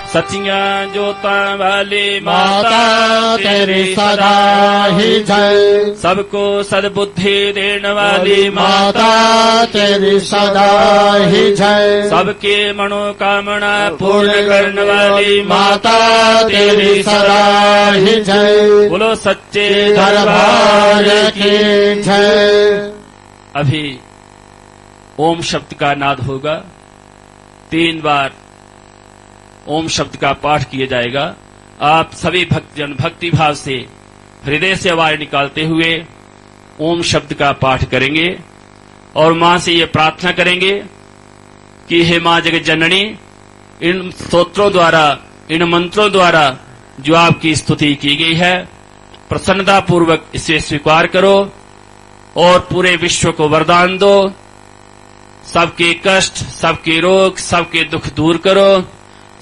सचियां जोतां वाली माता तेरी सदा ही जय। सबको सद्बुद्धि देने वाली माता तेरी सदा ही जय। सबके मनोकामना पूर्ण करने वाली माता तेरी सदा ही जय। बोलो सच्चे दरबार की जय। अभी ओम शब्द का नाद होगा, 3 बार ओम शब्द का पाठ किया जाएगा। आप सभी भक्तजन भक्ति भाव से हृदय से आवाज निकालते हुए ओम शब्द का पाठ करेंगे और मां से ये प्रार्थना करेंगे कि हे मां जगत जननी, इन स्तोत्रों द्वारा, इन मंत्रों द्वारा जो आपकी स्तुति की गई है, प्रसन्नता पूर्वक इसे स्वीकार करो और पूरे विश्व को वरदान दो। सबके कष्ट, सबके रोग, सबके दुख दूर करो,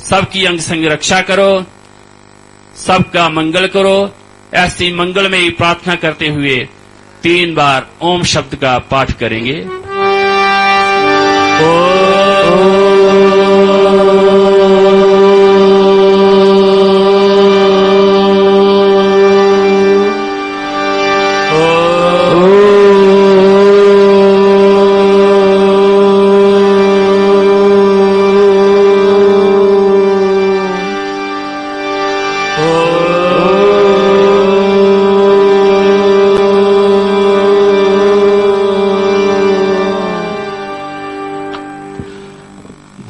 सबकी अंग संग रक्षा करो, सबका मंगल करो। ऐसी मंगलमयी प्रार्थना करते हुए 3 बार ओम शब्द का पाठ करेंगे।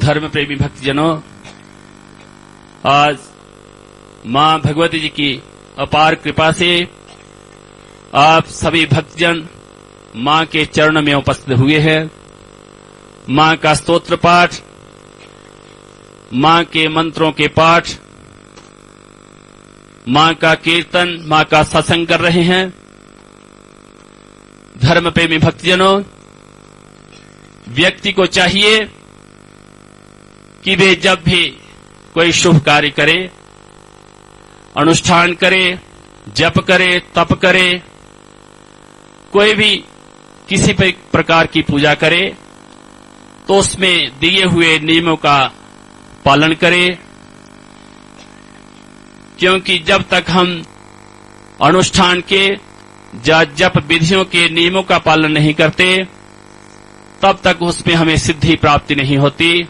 धर्म प्रेमी भक्तजनों, आज मां भगवती जी की अपार कृपा से आप सभी भक्तजन मां के चरण में उपस्थित हुए हैं। मां का स्तोत्र पाठ, मां के मंत्रों के पाठ, मां का कीर्तन, मां का सत्संग कर रहे हैं। धर्म प्रेमी भक्तजनों, व्यक्ति को चाहिए कि वे जब भी कोई शुभ कार्य करे, अनुष्ठान करे, जप करे, तप करे, कोई भी किसी प्रकार की पूजा करे, तो उसमें दिए हुए नियमों का पालन करे। क्योंकि जब तक हम अनुष्ठान के जप विधियों के नियमों का पालन नहीं करते, तब तक उसमें हमें सिद्धि प्राप्ति नहीं होती।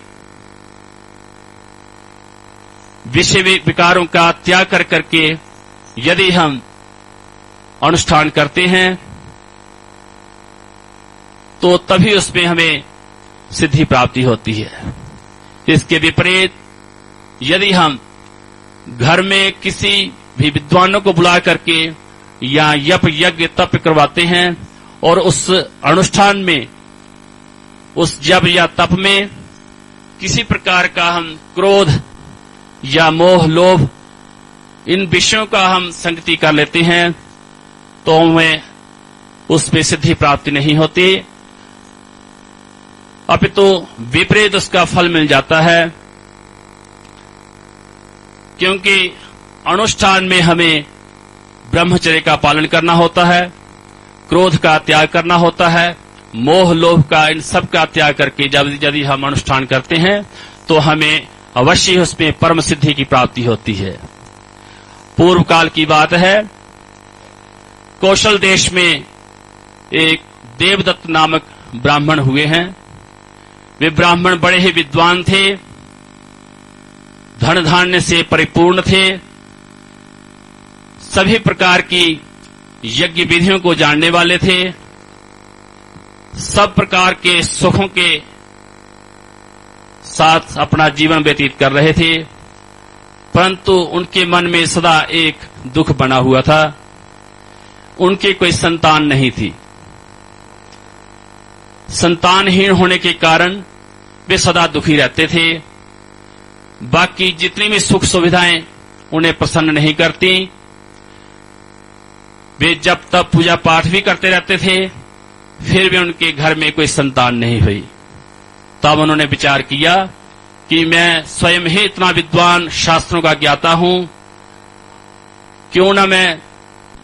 विषय विकारों का त्याग कर करके यदि हम अनुष्ठान करते हैं तो तभी उसमें हमें सिद्धि प्राप्ति होती है। इसके विपरीत यदि हम घर में किसी भी विद्वानों को बुला करके या यप यज्ञ तप करवाते हैं और उस अनुष्ठान में, उस जप या तप में किसी प्रकार का हम क्रोध या मोह, लोभ, इन विषयों का हम संगति कर लेते हैं, तो हमें उसमें सिद्धि प्राप्ति नहीं होती, अपितु विपरीत उसका फल मिल जाता है। क्योंकि अनुष्ठान में हमें ब्रह्मचर्य का पालन करना होता है, क्रोध का त्याग करना होता है, मोह लोभ का, इन सब का त्याग करके जब यदि हम अनुष्ठान करते हैं तो हमें अवश्य उसमें परम सिद्धि की प्राप्ति होती है। पूर्व काल की बात है, कौशल देश में एक देवदत्त नामक ब्राह्मण हुए हैं। वे ब्राह्मण बड़े ही विद्वान थे, धन धान्य से परिपूर्ण थे, सभी प्रकार की यज्ञ विधियों को जानने वाले थे, सब प्रकार के सुखों के साथ अपना जीवन व्यतीत कर रहे थे। परंतु उनके मन में सदा एक दुख बना हुआ था, उनकी कोई संतान नहीं थी। संतानहीन होने के कारण वे सदा दुखी रहते थे। बाकी जितनी भी सुख सुविधाएं उन्हें प्रसन्न नहीं करती। वे जब तब पूजा पाठ भी करते रहते थे, फिर भी उनके घर में कोई संतान नहीं हुई। तब उन्होंने विचार किया कि मैं स्वयं ही इतना विद्वान, शास्त्रों का ज्ञाता हूं, क्यों न मैं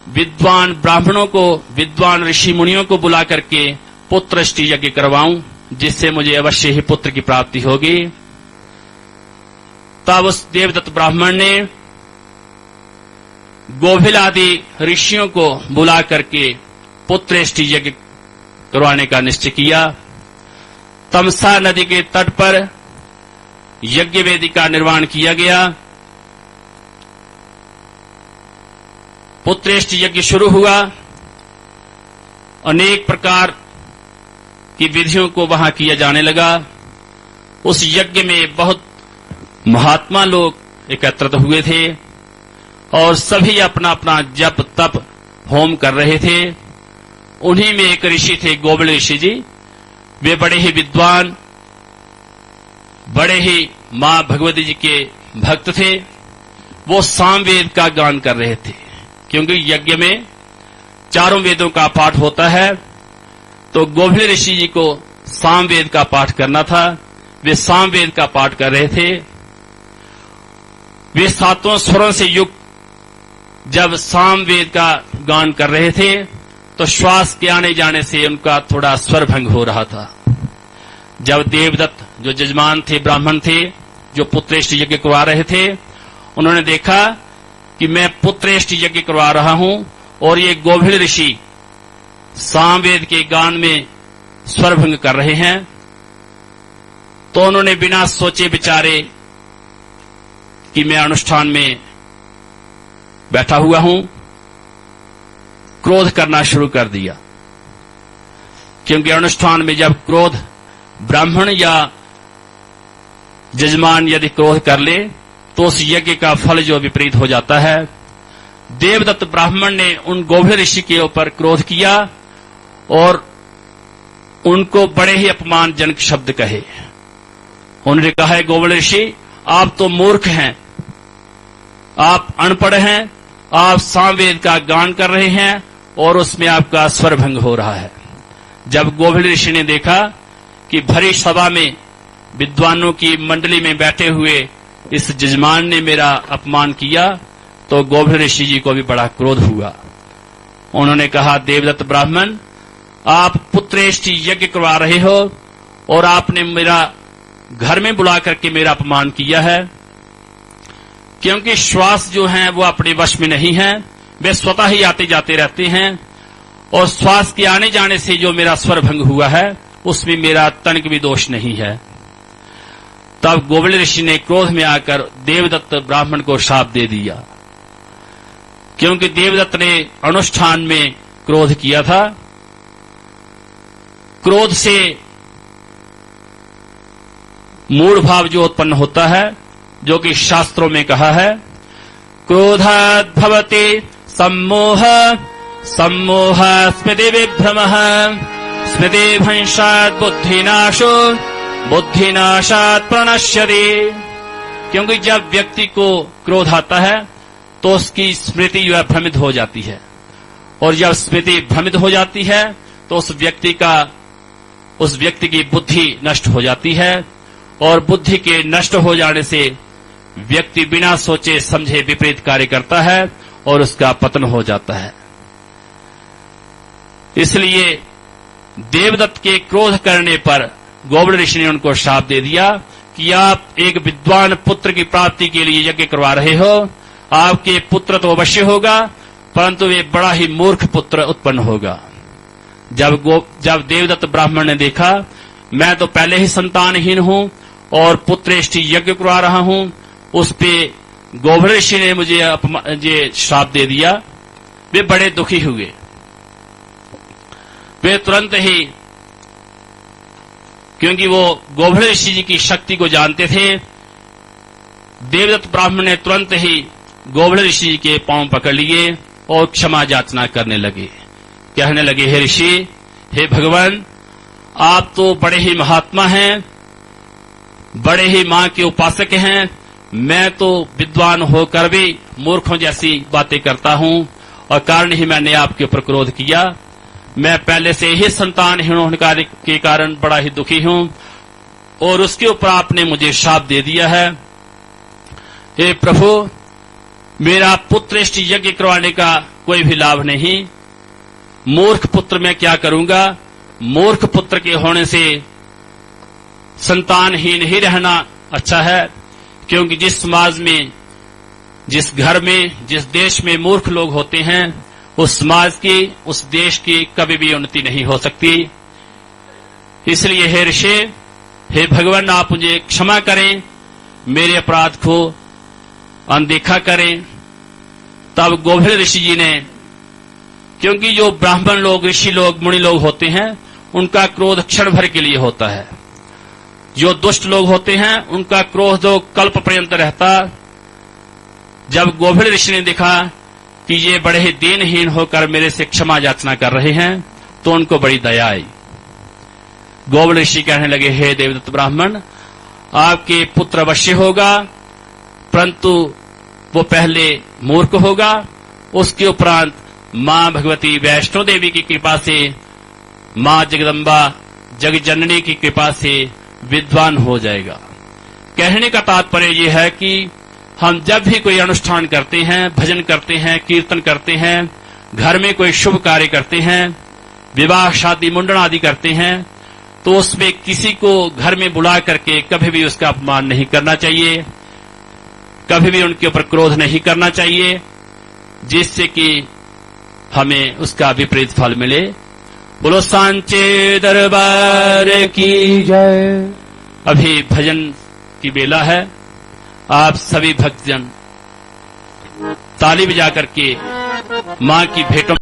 विद्वान ब्राह्मणों को, विद्वान ऋषि मुनियों को बुला करके पुत्रष्टि यज्ञ करवाऊं, जिससे मुझे अवश्य ही पुत्र की प्राप्ति होगी। तब उस देवदत्त ब्राह्मण ने गोभिल आदि ऋषियों को बुला करके पुत्रेष्टि यज्ञ करवाने का निश्चय किया। तमसा नदी के तट पर यज्ञ वेदी का निर्माण किया गया। पुत्रेष्टि यज्ञ शुरू हुआ। अनेक प्रकार की विधियों को वहां किया जाने लगा। उस यज्ञ में बहुत महात्मा लोग एकत्रित हुए थे और सभी अपना अपना जप तप होम कर रहे थे। उन्हीं में एक ऋषि थे, गोविल ऋषि जी। वे बड़े ही विद्वान, बड़े ही मां भगवती जी के भक्त थे। वो सामवेद का गान कर रहे थे, क्योंकि यज्ञ में चारों वेदों का पाठ होता है। तो गोविल ऋषि जी को सामवेद का पाठ करना था। वे सामवेद का पाठ कर रहे थे। वे सातों स्वरों से युक्त जब सामवेद का गान कर रहे थे तो श्वास के आने जाने से उनका थोड़ा स्वर भंग हो रहा था। जब देवदत्त जो जजमान थे, ब्राह्मण थे, जो पुत्रेष्टि यज्ञ करवा रहे थे, उन्होंने देखा कि मैं पुत्रेष्टि यज्ञ करवा रहा हूं और ये गोभिल ऋषि सामवेद के गान में स्वर भंग कर रहे हैं। तो उन्होंने बिना सोचे विचारे कि मैं अनुष्ठान में बैठा हुआ हूं, क्रोध करना शुरू कर दिया। क्योंकि अनुष्ठान में जब क्रोध, ब्राह्मण या जजमान यदि क्रोध कर ले तो उस यज्ञ का फल जो विपरीत हो जाता है। देवदत्त ब्राह्मण ने उन गोभिल ऋषि के ऊपर क्रोध किया और उनको बड़े ही अपमानजनक शब्द कहे। उन्होंने कहा, गोविल ऋषि, आप तो मूर्ख हैं, आप अनपढ़ हैं, आप सामवेद का गान कर रहे हैं और उसमें आपका स्वर भंग हो रहा है। जब गोभिल ऋषि ने देखा कि भरी सभा में विद्वानों की मंडली में बैठे हुए इस जजमान ने मेरा अपमान किया, तो गोभिल ऋषि जी को भी बड़ा क्रोध हुआ। उन्होंने कहा, देवदत्त ब्राह्मण, आप पुत्रेष्टि यज्ञ करवा रहे हो और आपने मेरा घर में बुला करके मेरा अपमान किया है। क्योंकि श्वास जो हैं वो अपने वश में नहीं है, वे स्वतः ही आते जाते रहते हैं और श्वास के आने जाने से जो मेरा स्वर भंग हुआ है उसमें मेरा तनिक भी दोष नहीं है। तब गोविल ऋषि ने क्रोध में आकर देवदत्त ब्राह्मण को शाप दे दिया। क्योंकि देवदत्त ने अनुष्ठान में क्रोध किया था। क्रोध से मूढ़ भाव जो उत्पन्न होता है, जो कि शास्त्रों में कहा है, क्रोधात् भवति सम्मोह, सम्मोह स्मृति विभ्रमः, स्मृति भंशात् बुद्धिनाशो, बुद्धिनाशात् प्रणश्यति। क्योंकि जब व्यक्ति को क्रोध आता है तो उसकी स्मृति जो है भ्रमित हो जाती है, और जब स्मृति भ्रमित हो जाती है तो उस व्यक्ति की बुद्धि नष्ट हो जाती है, और बुद्धि के नष्ट हो जाने से व्यक्ति बिना सोचे समझे विपरीत कार्य करता है और उसका पतन हो जाता है। इसलिए देवदत्त के क्रोध करने पर गोविल ऋषि ने उनको शाप दे दिया कि आप एक विद्वान पुत्र की प्राप्ति के लिए यज्ञ करवा रहे हो। आपके पुत्र तो अवश्य होगा, परंतु वे बड़ा ही मूर्ख पुत्र उत्पन्न होगा। जब देवदत्त ब्राह्मण ने देखा, मैं तो पहले ही संतानहीन हूं और पुत्रेष्टि यज्ञ करवा रहा हूं, उस पे गोविल ऋषि ने मुझे ये श्राप दे दिया, वे बड़े दुखी हुए। वे तुरंत ही, क्योंकि वो गोविल ऋषि जी की शक्ति को जानते थे, देवदत्त ब्राह्मण ने तुरंत ही गोविल ऋषि जी के पांव पकड़ लिए और क्षमा याचना करने लगे। कहने लगे, हे ऋषि, हे भगवान, आप तो बड़े ही महात्मा हैं, बड़े ही मां के उपासक हैं। मैं तो विद्वान होकर भी मूर्खों जैसी बातें करता हूं और कारण ही मैंने आपके ऊपर क्रोध किया। मैं पहले से ही संतानहीन होने के कारण बड़ा ही दुखी हूं और उसके ऊपर आपने मुझे शाप दे दिया है। हे प्रभु, मेरा पुत्रेष्टि यज्ञ करवाने का कोई भी लाभ नहीं। मूर्ख पुत्र मैं क्या करूंगा? मूर्ख पुत्र के होने से संतानहीन ही रहना अच्छा है। क्योंकि जिस समाज में, जिस घर में, जिस देश में मूर्ख लोग होते हैं, उस समाज की, उस देश की कभी भी उन्नति नहीं हो सकती। इसलिए हे ऋषि, हे भगवान, आप मुझे क्षमा करें, मेरे अपराध को अनदेखा करें। तब गोभिल ऋषि जी ने, क्योंकि जो ब्राह्मण लोग, ऋषि लोग, मुनि लोग होते हैं, उनका क्रोध क्षण भर के लिए होता है। जो दुष्ट लोग होते हैं, उनका क्रोध तो कल्प पर्यंत रहता। जब गोभिल ऋषि ने देखा कि ये बड़े ही दीनहीन होकर मेरे से क्षमा याचना कर रहे हैं, तो उनको बड़ी दया आई। गोभिल ऋषि कहने लगे, हे देवदत्त ब्राह्मण, आपके पुत्र अवश्य होगा, परंतु वो पहले मूर्ख होगा, उसके उपरांत मां भगवती वैष्णो देवी की कृपा से, मां जगदम्बा जगजननी की कृपा से विद्वान हो जाएगा। कहने का तात्पर्य यह है कि हम जब भी कोई अनुष्ठान करते हैं, भजन करते हैं, कीर्तन करते हैं, घर में कोई शुभ कार्य करते हैं, विवाह, शादी, मुंडन आदि करते हैं, तो उसमें किसी को घर में बुला करके कभी भी उसका अपमान नहीं करना चाहिए, कभी भी उनके ऊपर क्रोध नहीं करना चाहिए, जिससे कि हमें उसका विपरीत फल मिले। बोलो सांचे दरबार की जय। अभी भजन की बेला है। आप सभी भक्तजन ताली बजा करके मां की भेंटों